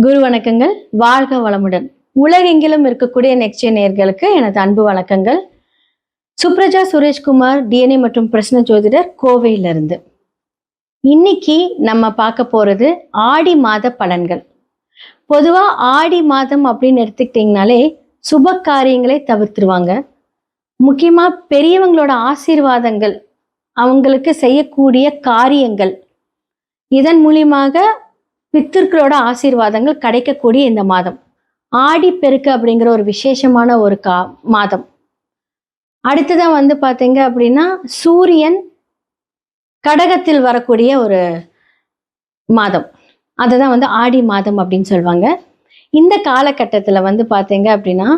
குரு வணக்கங்கள். வாழ்க வளமுடன். உலகெங்கிலும் இருக்கக்கூடிய நெக்ஸ்ட் நேயர்களுக்கு எனது அன்பு வணக்கங்கள். சுப்ரஜா சுரேஷ்குமார், டிஎன்ஏ மற்றும் பிரശ്ன ஜோதிடர், கோவையிலிருந்து. இன்னைக்கு நம்ம பார்க்க போறது ஆடி மாத பலன்கள். பொதுவா ஆடி மாதம் அப்படின்னு எடுத்துக்கிட்டிங்கனாலே சுப காரியங்களை தவிர்த்துருவாங்க. முக்கியமா பெரியவங்களோட ஆசீர்வாதங்கள், அவங்களுக்கு செய்யக்கூடிய காரியங்கள், இதன் மூலியமாக பித்திருக்களோட ஆசீர்வாதங்கள் கிடைக்கக்கூடிய இந்த மாதம் ஆடி பெருக்கு அப்படிங்கிற ஒரு விசேஷமான ஒரு மாதம். அடுத்ததான் பார்த்தீங்க அப்படின்னா சூரியன் கடகத்தில் வரக்கூடிய ஒரு மாதம், அதுதான் ஆடி மாதம் அப்படின்னு சொல்லுவாங்க. இந்த காலகட்டத்தில் பார்த்தீங்க அப்படின்னா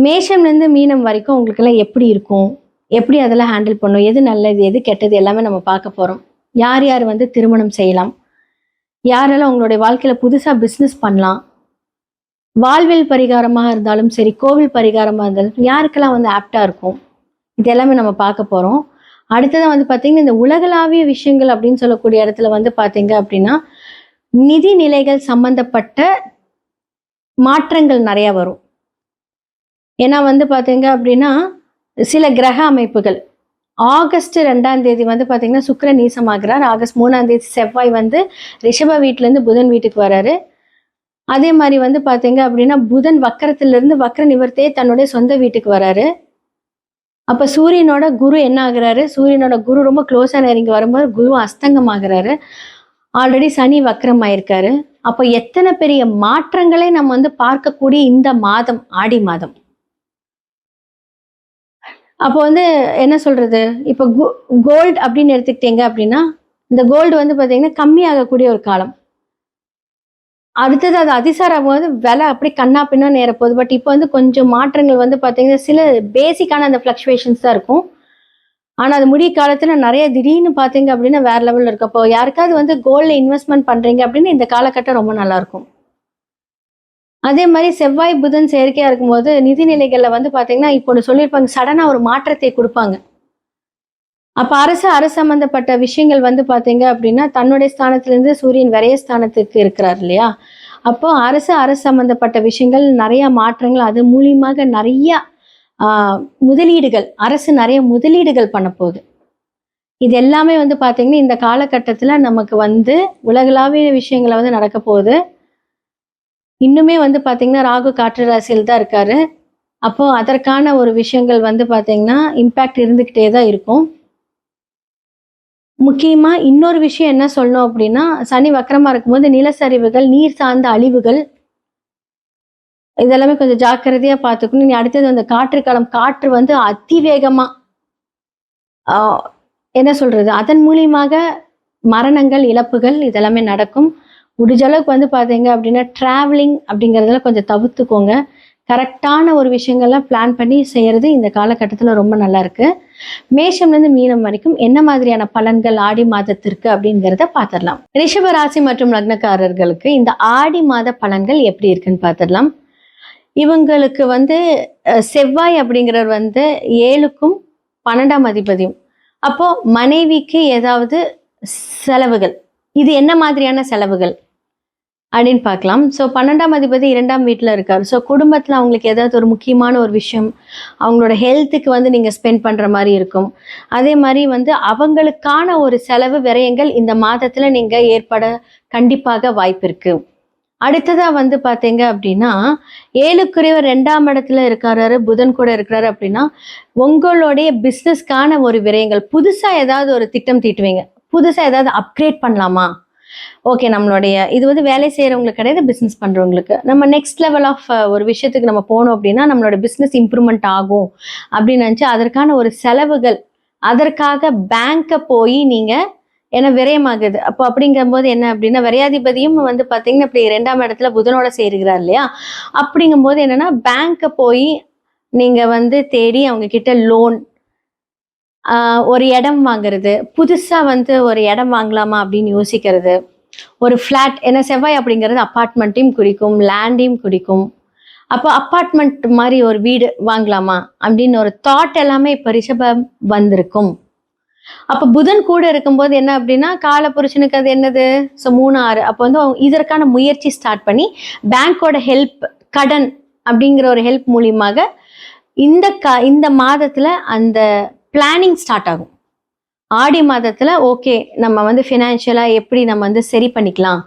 மேஷம்லேருந்து மீனம் வரைக்கும் உங்களுக்கெல்லாம் எப்படி இருக்கும், எப்படி அதெல்லாம் ஹேண்டில் பண்ணும், எது நல்லது எது கெட்டது எல்லாமே நம்ம பார்க்க போகிறோம். யார் யார் திருமணம் செய்யலாம், யாரெல்லாம் உங்களுடைய வாழ்க்கையில் புதுசாக பிஸ்னஸ் பண்ணலாம், வாழ்வில் பரிகாரமாக இருந்தாலும் சரி, கோவில் பரிகாரமாக இருந்தாலும் யாருக்கெல்லாம் ஆப்டாக இருக்கும், இது எல்லாமே நம்ம பார்க்க போகிறோம். அடுத்ததான் பார்த்தீங்கன்னா இந்த உலகளாவிய விஷயங்கள் அப்படின்னு சொல்லக்கூடிய இடத்துல பார்த்தீங்க அப்படின்னா நிதி நிலைகள் சம்பந்தப்பட்ட மாற்றங்கள் நிறையா வரும். ஏன்னா பார்த்தீங்க அப்படின்னா சில கிரக அமைப்புகள் ஆகஸ்ட் 2ஆம் தேதி பார்த்தீங்கன்னா சுக்கிரன் நீசமாகிறார். ஆகஸ்ட் 3ஆம் தேதி செவ்வாய் ரிஷப வீட்டிலேருந்து புதன் வீட்டுக்கு வராரு. அதே மாதிரி பார்த்தீங்க அப்படின்னா புதன் வக்கரத்திலிருந்து வக்கர நிவர்த்தியே தன்னுடைய சொந்த வீட்டுக்கு வராரு. அப்போ சூரியனோட குரு என்ன ஆகுறாரு, சூரியனோட குரு ரொம்ப க்ளோஸாக நெருங்கி வரும்போது குரு அஸ்தங்கம் ஆகுறாரு. ஆல்ரெடி சனி வக்கரம் ஆயிருக்காரு. அப்போ எத்தனை பெரிய மாற்றங்களை நம்ம பார்க்கக்கூடிய இந்த மாதம் ஆடி மாதம். அப்போ என்ன சொல்றது, இப்போ கோல்டு அப்படின்னு எடுத்துக்கிட்டீங்க அப்படின்னா இந்த கோல்டு பார்த்தீங்கன்னா கம்மியாகக்கூடிய ஒரு காலம். அடுத்தது அது அதிசாரம் விலை அப்படி கண்ணா பின்னா நேரப்போகுது. பட் இப்போ கொஞ்சம் மாற்றங்கள் பார்த்தீங்கன்னா சில பேசிக்கான அந்த ஃப்ளக்சுவேஷன்ஸ் தான் இருக்கும். ஆனால் அது முடிய காலத்தில் நிறைய திடீர்னு பார்த்தீங்க அப்படின்னா வேற லெவலில் இருக்கு. அப்போ யாருக்காவது கோல்டில் இன்வெஸ்ட்மெண்ட் பண்ணுறீங்க அப்படின்னு இந்த காலகட்டம் ரொம்ப நல்லா இருக்கும். அதே மாதிரி செவ்வாய் புதன் செயற்கையாக இருக்கும்போது நிதிநிலைகளில் பார்த்தீங்கன்னா இப்போ ஒன்று சொல்லியிருப்பாங்க, சடனாக ஒரு மாற்றத்தை கொடுப்பாங்க. அப்போ அரசு சம்பந்தப்பட்ட விஷயங்கள் பார்த்தீங்க அப்படின்னா தன்னுடைய ஸ்தானத்திலேருந்து சூரியன் விரைய ஸ்தானத்துக்கு இருக்கிறார் இல்லையா. அப்போ அரசு சம்பந்தப்பட்ட விஷயங்கள் நிறைய மாற்றங்கள், அது மூலியமாக நிறைய முதலீடுகள், அரசு நிறைய முதலீடுகள் பண்ண போகுது. இது எல்லாமே பார்த்தீங்கன்னா இந்த காலகட்டத்தில் நமக்கு உலகளாவிய விஷயங்களை நடக்க போகுது. இன்னுமே பார்த்தீங்கன்னா ராகு காற்று ராசியில் தான் இருக்காரு. அப்போ அதற்கான ஒரு விஷயங்கள் பார்த்தீங்கன்னா இம்பேக்ட் இருந்துக்கிட்டே தான் இருக்கும். முக்கியமாக இன்னொரு விஷயம் என்ன சொல்லணும் அப்படின்னா, சனி வக்கரமாக இருக்கும்போது நிலச்சரிவுகள், நீர் சார்ந்த அழிவுகள், இதெல்லாமே கொஞ்சம் ஜாக்கிரதையாக பார்த்துக்கணும். நீ அடுத்தது அந்த காற்று காலம், காற்று அதிவேகமாக என்ன சொல்றது, அதன் மூலியமாக மரணங்கள், இழப்புகள் இதெல்லாமே நடக்கும். முடிஞ்ச அளவுக்கு பார்த்தீங்க அப்படின்னா ட்ராவலிங் அப்படிங்கிறதுல கொஞ்சம் தவிர்த்துக்கோங்க. கரெக்டான ஒரு விஷயங்கள்லாம் பிளான் பண்ணி செய்கிறது இந்த காலகட்டத்தில் ரொம்ப நல்லா இருக்கு. மேஷம்லேருந்து மீனம் வரைக்கும் என்ன மாதிரியான பலன்கள் ஆடி மாதத்திற்கு அப்படிங்கிறத பார்த்துடலாம். ரிஷப ராசி மற்றும் லக்னக்காரர்களுக்கு இந்த ஆடி மாத பலன்கள் எப்படி இருக்குன்னு பார்த்துடலாம். இவங்களுக்கு செவ்வாய் அப்படிங்கிறவர் 7க்கும் 12ஆம் அதிபதியும். அப்போ மனைவிக்கு ஏதாவது செலவுகள், இது என்ன மாதிரியான செலவுகள் அப்படின்னு பார்க்கலாம். ஸோ 12ஆம் அதிபதி 2ஆம் வீட்டில் இருக்கார். ஸோ குடும்பத்தில் அவங்களுக்கு ஏதாவது ஒரு முக்கியமான ஒரு விஷயம், அவங்களோட ஹெல்த்துக்கு நீங்கள் ஸ்பெண்ட் பண்ணுற மாதிரி இருக்கும். அதே மாதிரி அவங்களுக்கான ஒரு செலவு விரயங்கள் இந்த மாதத்தில் நீங்கள் ஏற்பட கண்டிப்பாக வாய்ப்பு இருக்குது. அடுத்ததாக பார்த்தீங்க அப்படின்னா 7க்குரியவர் 2ஆம் இடத்துல இருக்காரு, புதன் கூட இருக்கிறாரு. அப்படின்னா உங்களுடைய பிஸ்னஸ்க்கான ஒரு விரயங்கள், புதுசாக ஏதாவது ஒரு திட்டம் தீட்டுவீங்க, புதுசாக ஏதாவது அப்கிரேட் பண்ணலாமா, ஓகே நம்மளுடைய இது வேலை செய்கிறவங்களுக்கு கிடையாது, பிஸ்னஸ் பண்ணுறவங்களுக்கு நம்ம நெக்ஸ்ட் லெவல் ஆஃப் ஒரு விஷயத்துக்கு நம்ம போனோம் அப்படின்னா நம்மளோட பிஸ்னஸ் இம்ப்ரூவ்மெண்ட் ஆகும் அப்படின்னு நினச்சி அதற்கான ஒரு செலவுகள், அதற்காக பேங்க்கை போய் நீங்கள் ஏன்னா விரயமாகுது. அப்போ அப்படிங்கும்போது என்ன அப்படின்னா விரையாதிபதியும் பார்த்தீங்கன்னா இப்படி 2ஆம் இடத்துல புதனோட சேருகிறார் இல்லையா. அப்படிங்கும்போது என்னென்னா பேங்க்கை போய் நீங்கள் தேடி அவங்க கிட்ட லோன், ஒரு இடம் வாங்குறது, புதுசாக ஒரு இடம் வாங்கலாமா அப்படின்னு யோசிக்கிறது, ஒரு ஃப்ளாட், ஏன்னா செவ்வாய் அப்படிங்கிறது அப்பார்ட்மெண்ட்டையும் குறிக்கும், லேண்டையும் குறிக்கும். அப்போ அப்பார்ட்மெண்ட் மாதிரி ஒரு வீடு வாங்கலாமா அப்படின்னு ஒரு தாட் எல்லாமே இப்போ ரிஷபம் வந்திருக்கும். அப்ப புதன் கூட இருக்கும்போது என்ன அப்படின்னா கால புருஷனுக்கு அது என்னது, ஸோ 3, 6 அப்போ வந்து இதற்கான முயற்சி ஸ்டார்ட் பண்ணி பேங்கோட ஹெல்ப், கடன் அப்படிங்கிற ஒரு ஹெல்ப் மூலியமாக இந்த மாதத்துல அந்த பிளானிங் ஸ்டார்ட் ஆகும். ஆடி மாதத்துல ஓகே நம்ம வந்து ஃபினான்ஷியலா எப்படி நம்ம வந்து சரி பண்ணிக்கலாம்,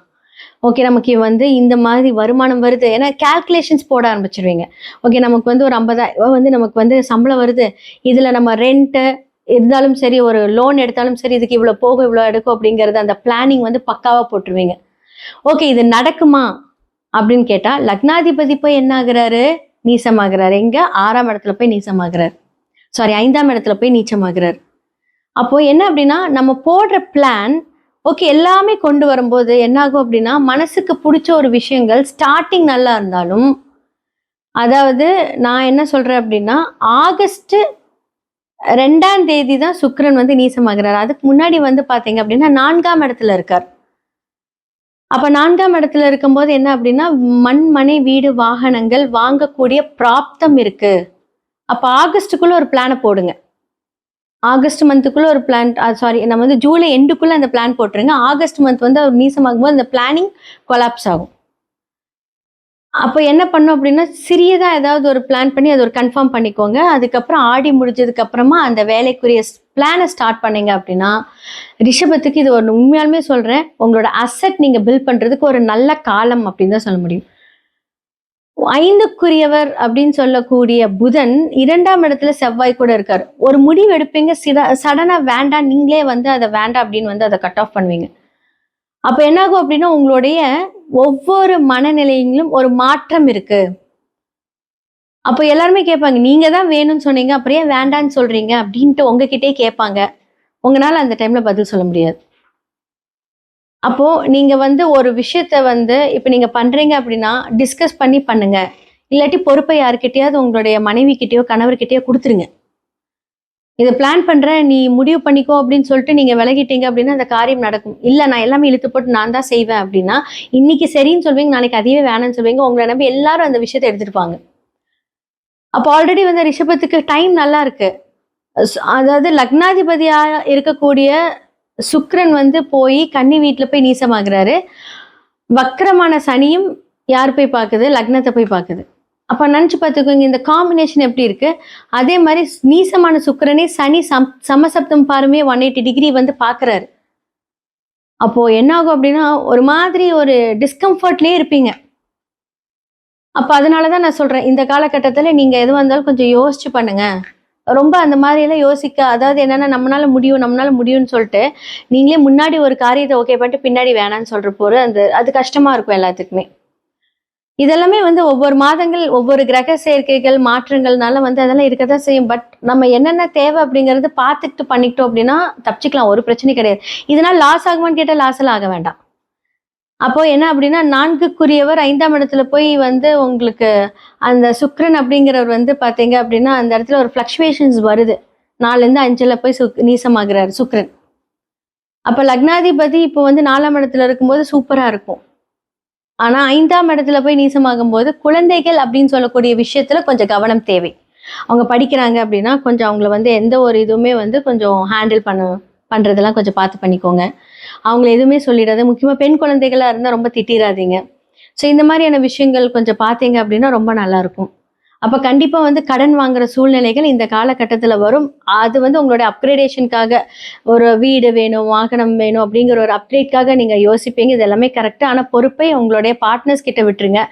ஓகே நமக்கு வந்து இந்த மாதிரி வருமானம் வருது, ஏன்னா கால்குலேஷன்ஸ் போட ஆரம்பிச்சிருவீங்க. ஓகே நமக்கு வந்து ஒரு 50,000 வந்து நமக்கு வந்து சம்பளம் வருது, இதுல நம்ம ரெண்ட் இருந்தாலும் சரி, ஒரு லோன் எடுத்தாலும் சரி, இதுக்கு இவ்வளவு போகும் இவ்வளவு எடுக்கும் அப்படிங்கறது அந்த பிளானிங் வந்து பக்காவா போட்டுருவீங்க. ஓகே இது நடக்குமா அப்படின்னு கேட்டா, லக்னாதிபதி போய் என்ன ஆகுறாரு, நீசமாகிறாரு. எங்க 6ஆம் இடத்துல போய் நீசமாகிறார், சாரி 5ஆம் இடத்துல போய் நீச்சமாகிறார். அப்போ என்ன அப்படின்னா நம்ம போடுற பிளான் ஓகே எல்லாமே கொண்டு வரும்போது என்ன ஆகும் அப்படின்னா, மனசுக்கு பிடிச்ச ஒரு விஷயங்கள் ஸ்டார்டிங் நல்லா இருந்தாலும், அதாவது நான் என்ன சொல்றேன் அப்படின்னா, ஆகஸ்ட் 2ஆம் தேதி தான் சுக்கிரன் வந்து நீசமாகிறார். அதுக்கு முன்னாடி வந்து பாத்தீங்க அப்படின்னா 4ஆம் இடத்துல இருக்கார். அப்ப 4ஆம் இடத்துல இருக்கும்போது என்ன அப்படின்னா, மண், மனை, வீடு, வாகனங்கள் வாங்கக்கூடிய பிராப்தம் இருக்கு. அப்ப ஆகஸ்டுக்குள்ள ஒரு பிளான போடுங்க. ஆகஸ்ட் மந்த்துக்குள்ள ஒரு பிளான், சாரி நம்ம வந்து ஜூலை எண்டுக்குள்ள அந்த பிளான் போட்டுருங்க. ஆகஸ்ட் மந்த் வந்து அவர் நீசமாகும் போது அந்த பிளானிங் கொலாப்ஸ் ஆகும். அப்போ என்ன பண்ணும் அப்படின்னா, சிறியதா ஏதாவது ஒரு பிளான் பண்ணி அதை ஒரு கன்ஃபார்ம் பண்ணிக்கோங்க. அதுக்கப்புறம் ஆடி முடிஞ்சதுக்கு அப்புறமா அந்த வேலைக்குரிய பிளானை ஸ்டார்ட் பண்ணீங்க அப்படின்னா, ரிஷபத்துக்கு இது ஒரு உண்மையாலுமே சொல்றேன், உங்களோட அசெட் நீங்க பில்ட் பண்றதுக்கு ஒரு நல்ல காலம் அப்படின்னு தான் சொல்ல முடியும். 5க்குரியவர் அப்படின்னு சொல்லக்கூடிய புதன் 2ஆம் இடத்துல செவ்வாய் கூட இருக்காரு. ஒரு முடிவு எடுப்பீங்க, சடனா வேண்டாம், நீங்களே வந்து அதை வேண்டாம் அப்படின்னு வந்து அதை கட் ஆஃப் பண்ணுவீங்க. அப்ப என்னாகும் அப்படின்னா, உங்களுடைய ஒவ்வொரு மனநிலையிலும் ஒரு மாற்றம் இருக்கு. அப்போ எல்லாருமே கேட்பாங்க, நீங்க தான் வேணும்னு சொன்னீங்க, அப்புறம் ஏன் வேண்டான்னு சொல்றீங்க அப்படின்ட்டு உங்ககிட்டயே கேட்பாங்க. உங்களால அந்த டைம்ல பதில் சொல்ல முடியாது. அப்போ நீங்க வந்து ஒரு விஷயத்த வந்து இப்ப நீங்க பண்றீங்க அப்படின்னா டிஸ்கஸ் பண்ணி பண்ணுங்க. இல்லாட்டி பொறுப்பை யாருக்கிட்டயாவது உங்களுடைய மனைவி கிட்டயோ கணவர்கிட்டயோ கொடுத்துருங்க. இதை பிளான் பண்றேன் நீ முடிவு பண்ணிக்கோ அப்படின்னு சொல்லிட்டு நீங்க விலகிட்டீங்க அப்படின்னா அந்த காரியம் நடக்கும். இல்ல நான் எல்லாமே இழுத்து போட்டு நான் தான் செய்வேன் அப்படின்னா இன்னைக்கு சரின்னு சொல்வீங்க, நாளைக்கு அதுவே வேணாம்னு சொல்வீங்க. உங்களை நம்பி எல்லாரும் அந்த விஷயத்தை எடுத்துருப்பாங்க. அப்போ ஆல்ரெடி வந்து ரிஷபத்துக்கு டைம் நல்லா இருக்கு. அதாவது லக்னாதிபதியா இருக்கக்கூடிய சுக்கிரன் வந்து போய் கன்னி வீட்டுல போய் நீசமாகிறாரு. வக்கரமான சனியும் யார் போய் பார்க்குது, லக்னத்தை போய் பார்க்குது. அப்ப நினைச்சு பார்த்துக்கோங்க இந்த காம்பினேஷன் எப்படி இருக்கு. அதே மாதிரி நீசமான சுக்கிரனே சனி சமசப்தம் பாருமே 180 டிகிரி வந்து பார்க்கறாரு. அப்போ என்ன ஆகும் அப்படின்னா ஒரு மாதிரி ஒரு டிஸ்கம்ஃபர்ட்லயே இருப்பீங்க. அப்ப அதனாலதான் நான் சொல்றேன், இந்த காலகட்டத்துல நீங்க எதுவா இருந்தாலும் கொஞ்சம் யோசிச்சு பண்ணுங்க. ரொம்ப அந்த மாதிரி எல்லாம் யோசிக்க, அதாவது என்னன்னா நம்மளால முடியும்னு சொல்லிட்டு நீங்களே முன்னாடி ஒரு காரியத்தை ஓகே பண்ணிட்டு பின்னாடி வேணான்னு சொல்ற போற அது கஷ்டமா இருக்கும் எல்லாத்துக்குமே. இதெல்லாமே வந்து ஒவ்வொரு மாதங்கள் ஒவ்வொரு கிரக சேர்க்கைகள் மாற்றங்கள்னால வந்து அதெல்லாம் இருக்கதான் செய்யும். பட் நம்ம என்னென்ன தேவை அப்படிங்கறது பார்த்துட்டு பண்ணிக்கிட்டோம் அப்படின்னா தப்பிச்சுக்கலாம், ஒரு பிரச்சனை கிடையாது. இதனால லாஸ் ஆகுமான்னு கேட்டா லாஸ் எல்லாம் ஆக வேண்டாம். அப்போ என்ன அப்படின்னா 4க்குரியவர் 5ஆம் இடத்துல போய் வந்து உங்களுக்கு அந்த சுக்கிரன் அப்படிங்கிறவர் வந்து பாத்தீங்க அப்படின்னா அந்த இடத்துல ஒரு பிளக்சுவேஷன்ஸ் வருது. 4லேருந்து 5ல போய் நீசமாகிறாரு சுக்கிரன். அப்ப லக்னாதிபதி இப்போ வந்து 4ஆம் இடத்துல இருக்கும்போது சூப்பரா இருக்கும். ஆனா 5ஆம் இடத்துல போய் நீசமாகும் போது குழந்தைகள் அப்படின்னு சொல்லக்கூடிய விஷயத்துல கொஞ்சம் கவனம் தேவை. அவங்க படிக்கிறாங்க அப்படின்னா கொஞ்சம் அவங்கள வந்து எந்த ஒரு இதுவுமே வந்து கொஞ்சம் ஹேண்டில் பண்றதெல்லாம் கொஞ்சம் பார்த்து பண்ணிக்கோங்க. அவங்கள எதுவுமே சொல்லிடாது. முக்கியமா பெண் குழந்தைகளா இருந்தா ரொம்ப திட்டிடாதீங்க. ஸோ இந்த மாதிரியான விஷயங்கள் கொஞ்சம் பார்த்தீங்க அப்படின்னா ரொம்ப நல்லா இருக்கும். அப்ப கண்டிப்பா வந்து கடன் வாங்குற சூழ்நிலைகள் இந்த காலகட்டத்துல வரும். அது வந்து உங்களுடைய அப்கிரேடேஷனுக்காக ஒரு வீடு வேணும், வாகனம் வேணும் அப்படிங்கிற ஒரு அப்கிரேட்காக நீங்க யோசிப்பீங்க. இது எல்லாமே கரெக்டா. ஆனா பொறுப்பை உங்களுடைய பார்ட்னர்ஸ் கிட்ட விட்டுருங்க.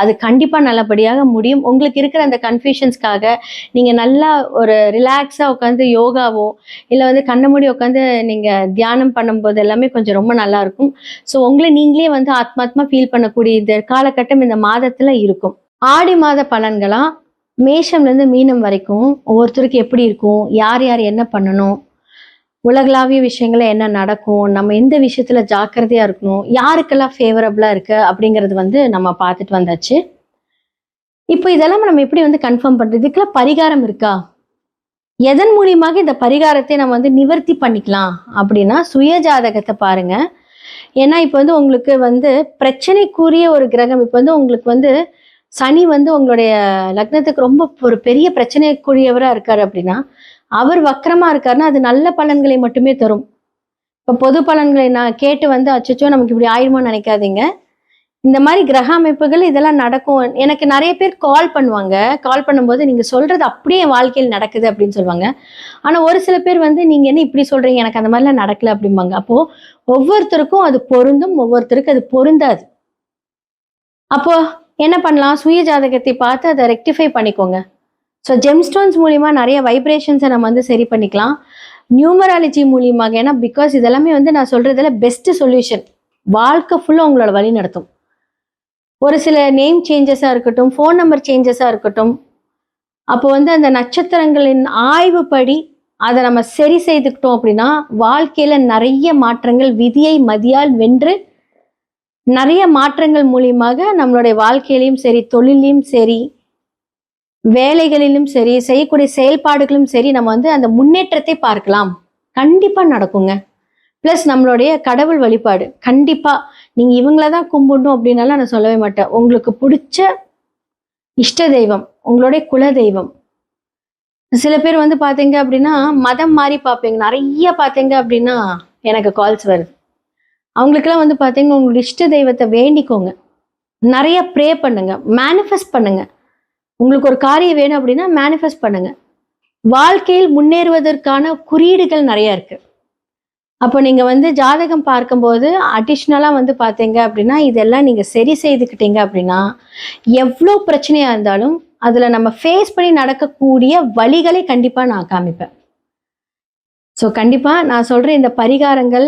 அது கண்டிப்பா நல்லபடியாக முடியும். உங்களுக்கு இருக்கிற அந்த கன்ஃபியூஷன்ஸ்க்காக நீங்க நல்லா ஒரு ரிலாக்ஸா உட்காந்து யோகாவோ இல்ல வந்து கண்ண மூடி உட்காந்து நீங்க தியானம் பண்ணும்போது எல்லாமே கொஞ்சம் ரொம்ப நல்லா இருக்கும். ஸோ உங்களை நீங்களே வந்து ஆத்மாத்மா ஃபீல் பண்ணக்கூடிய இந்த காலகட்டம் இந்த மாதத்துல இருக்கும். ஆடி மாத பலன்களா மேஷம்ல இருந்து மீனம் வரைக்கும் ஒவ்வொருத்தருக்கு எப்படி இருக்கும், யார் யார் என்ன பண்ணணும், உலகளாவிய விஷயங்கள என்ன நடக்கும், நம்ம எந்த விஷயத்துல ஜாக்கிரதையா இருக்கணும், யாருக்கெல்லாம் ஃபேவரபிளா இருக்கு அப்படிங்கிறது வந்து நம்ம பார்த்துட்டு வந்தாச்சு. இப்போ இதெல்லாம் நம்ம எப்படி வந்து கன்ஃபார்ம் பண்றது, இதுக்கெல்லாம் பரிகாரம் இருக்கா, எதன் மூலியமாக இந்த பரிகாரத்தை நம்ம வந்து நிவர்த்தி பண்ணிக்கலாம் அப்படின்னா சுய ஜாதகத்தை பாருங்க. ஏன்னா இப்போ வந்து உங்களுக்கு வந்து பிரச்சனைக்குரிய ஒரு கிரகம், இப்போ வந்து உங்களுக்கு வந்து சனி வந்து உங்களுடைய லக்னத்துக்கு ரொம்ப ஒரு பெரிய பிரச்சனைக்குரியவரா இருக்காரு அப்படின்னா அவர் வக்கரமா இருக்காருன்னா அது நல்ல பலன்களை மட்டுமே தரும். இப்ப பொது பலன்களை நான் கேட்டு வந்து அச்சச்சோ நமக்கு இப்படி ஆயிருமோன்னு நினைக்காதீங்க. இந்த மாதிரி கிரக அமைப்புகள் இதெல்லாம் நடக்கும். எனக்கு நிறைய பேர் கால் பண்ணுவாங்க. கால் பண்ணும்போது நீங்க சொல்றது அப்படியே என் வாழ்க்கையில் நடக்குது அப்படின்னு சொல்லுவாங்க. ஆனா ஒரு சில பேர் வந்து நீங்க என்ன இப்படி சொல்றீங்க, எனக்கு அந்த மாதிரிலாம் நடக்கல அப்படிம்பாங்க. அப்போ ஒவ்வொருத்தருக்கும் அது பொருந்தும், ஒவ்வொருத்தருக்கு அது பொருந்தாது. அப்போ என்ன பண்ணலாம்? சுய ஜாதகத்தை பார்த்து அதை ரெக்டிஃபை பண்ணிக்கோங்க. ஸோ ஜெம்ஸ்டோன்ஸ் மூலியமா நிறைய வைப்ரேஷன்ஸை நம்ம வந்து சரி பண்ணிக்கலாம். நியூமராலஜி மூலியமாக, ஏன்னா பிகாஸ் இதெல்லாமே வந்து நான் சொல்றதுல பெஸ்ட் சொல்யூஷன். வாழ்க்கை ஃபுல்லாக உங்களோட வழி நடத்தும். ஒரு சில நேம் சேஞ்சஸாக இருக்கட்டும், ஃபோன் நம்பர் சேஞ்சஸாக இருக்கட்டும், அப்போ வந்து அந்த நட்சத்திரங்களின் ஆய்வுப்படி அதை நம்ம சரி செய்துக்கிட்டோம் அப்படின்னா வாழ்க்கையில நிறைய மாற்றங்கள், விதியை மதியால் வென்று நிறைய மாற்றங்கள் மூலியமாக நம்மளுடைய வாழ்க்கையிலையும் சரி, தொழிலையும் சரி, வேலைகளிலும் சரி, செய்யக்கூடிய செயல்பாடுகளும் சரி, நம்ம வந்து அந்த முன்னேற்றத்தை பார்க்கலாம். கண்டிப்பா நடக்குங்க. பிளஸ் நம்மளுடைய கடவுள் வழிபாடு கண்டிப்பா நீங்க இவங்கள தான் கும்பிடணும் அப்படின்னால நான் சொல்லவே மாட்டேன். உங்களுக்கு பிடிச்ச இஷ்ட தெய்வம், உங்களுடைய குல தெய்வம். சில பேர் வந்து பாத்தீங்க அப்படின்னா மதம் மாறி பார்ப்பீங்க. நிறைய பாத்தீங்க அப்படின்னா எனக்கு கால்ஸ் வருது. அவங்களுக்கெல்லாம் வந்து பாத்தீங்கன்னா உங்களுடைய இஷ்ட தெய்வத்தை வேண்டிக்கோங்க. நிறைய ப்ரே பண்ணுங்க, மேனிஃபெஸ்ட் பண்ணுங்க. உங்களுக்கு ஒரு காரியம் வேணும் அப்படின்னா மேனிஃபெஸ்ட் பண்ணுங்க. வாழ்க்கையில் முன்னேறுவதற்கான குறியீடுகள் நிறைய இருக்கு. அப்போ நீங்க வந்து ஜாதகம் பார்க்கும்போது அடிஷ்னலா வந்து பார்த்தீங்க அப்படின்னா இதெல்லாம் நீங்க சரி செய்துக்கிட்டீங்க அப்படின்னா எவ்வளோ பிரச்சனையா இருந்தாலும் அதுல நம்ம ஃபேஸ் பண்ணி நடக்கக்கூடிய வழிகளை கண்டிப்பா நான் காமிப்பேன். ஸோ கண்டிப்பா நான் சொல்ற இந்த பரிகாரங்கள்,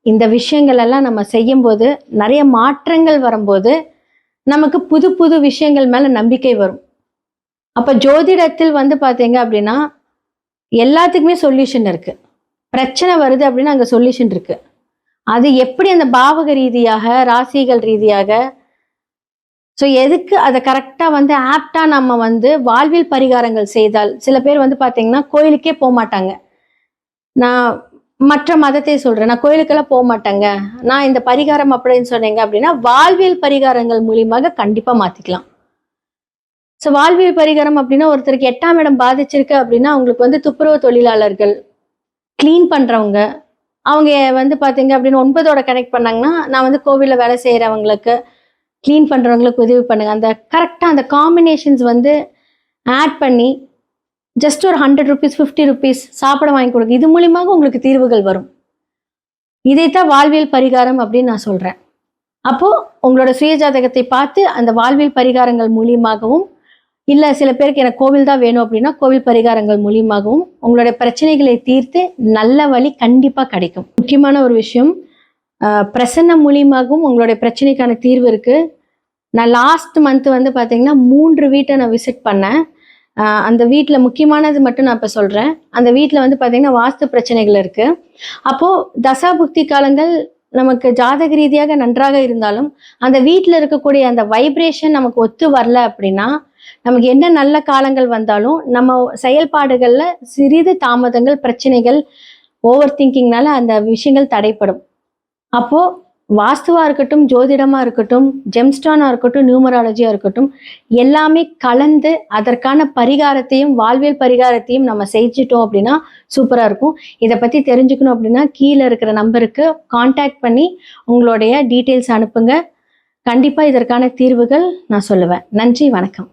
இந்த விஷயங்கள் எல்லாம் நம்ம செய்யும்போது நிறைய மாற்றங்கள் வரும்போது நமக்கு புது புது விஷயங்கள் மேல நம்பிக்கை வரும். அப்ப ஜோதிடத்தில் வந்து பார்த்தீங்க அப்படின்னா எல்லாத்துக்குமே சொல்யூஷன் இருக்கு. பிரச்சனை வருது அப்படின்னா அங்கே சொல்யூஷன் இருக்கு. அது எப்படி அந்த பாவக ரீதியாக, ராசிகள் ரீதியாக, ஸோ எதுக்கு அதை கரெக்டாக வந்து ஆப்டா நம்ம வந்து வாழ்வியல் பரிகாரங்கள் செய்தால், சில பேர் வந்து பார்த்தீங்கன்னா கோயிலுக்கே போக மாட்டாங்க. நான் மற்ற மதத்தை சொல்றேன், நான் கோயிலுக்கெல்லாம் போக மாட்டேங்க, நான் இந்த பரிகாரம் அப்படின்னு சொன்னீங்க அப்படின்னா வாழ்வியல் பரிகாரங்கள் மூலியமாக கண்டிப்பா மாத்திக்கலாம். ஸோ வாழ்வியல் பரிகாரம் அப்படின்னா ஒருத்தருக்கு 8ஆம் இடம் பாதிச்சிருக்கு அப்படின்னா அவங்களுக்கு வந்து துப்புரவு தொழிலாளர்கள், கிளீன் பண்றவங்க, அவங்க வந்து பாத்தீங்க அப்படின்னு 9ஓட கனெக்ட் பண்ணாங்கன்னா நான் வந்து கோவில்ல வேலை செய்யறவங்களுக்கு, கிளீன் பண்றவங்களுக்கு உதவி பண்ணுங்க. அந்த கரெக்டா அந்த காம்பினேஷன்ஸ் வந்து ஆட் பண்ணி ஜஸ்ட் ஒரு 100 ருபீஸ், 50 ருபீஸ் சாப்பிட வாங்கி கொடுங்க. இது மூலியமாக உங்களுக்கு தீர்வுகள் வரும். இதைத்தான் வாழ்வியல் பரிகாரம் அப்படின்னு நான் சொல்றேன். அப்போ உங்களோட சுய ஜாதகத்தை பார்த்து அந்த வாழ்வியல் பரிகாரங்கள் மூலியமாகவும், இல்ல சில பேருக்கு எனக்கு கோவில் தான் வேணும் அப்படின்னா கோவில் பரிகாரங்கள் மூலியமாகவும் உங்களுடைய பிரச்சனைகளை தீர்த்து நல்ல வழி கண்டிப்பா கிடைக்கும். முக்கியமான ஒரு விஷயம், பிரசன்னம் மூலியமாகவும் உங்களுடைய பிரச்சனைக்கான தீர்வு இருக்கு. நான் லாஸ்ட் மந்த் வந்து பாத்தீங்கன்னா 3 வீட்டை நான் விசிட் பண்ணேன். அந்த வீட்டில் முக்கியமானது மட்டும் நான் இப்போ சொல்றேன். அந்த வீட்டில் வந்து பாத்தீங்கன்னா வாஸ்து பிரச்சனைகள் இருக்கு. அப்போ தசாபுக்தி காலங்கள் நமக்கு ஜாதக ரீதியாக நன்றாக இருந்தாலும் அந்த வீட்டில் இருக்கக்கூடிய அந்த வைப்ரேஷன் நமக்கு ஒத்து வரல அப்படின்னா நமக்கு என்ன நல்ல காலங்கள் வந்தாலும் நம்ம செயல்பாடுகள்ல சிறிது தாமதங்கள், பிரச்சனைகள், ஓவர் திங்கிங்னால அந்த விஷயங்கள் தடைப்படும். அப்போ வாஸ்துவா இருக்கட்டும், ஜோதிடமா இருக்கட்டும், ஜெம்ஸ்டானா இருக்கட்டும், நியூமராலஜியா இருக்கட்டும், எல்லாமே கலந்து அதற்கான பரிகாரத்தையும் வாழ்வியல் பரிகாரத்தையும் நம்ம செஞ்சிட்டோம் அப்படின்னா சூப்பரா இருக்கும். இதை பத்தி தெரிஞ்சுக்கணும் அப்படின்னா கீழே இருக்கிற நம்பருக்கு கான்டாக்ட் பண்ணி உங்களுடைய டீட்டெயில்ஸ் அனுப்புங்க. கண்டிப்பா இதற்கான தீர்வுகள் நான் சொல்லுவேன். நன்றி, வணக்கம்.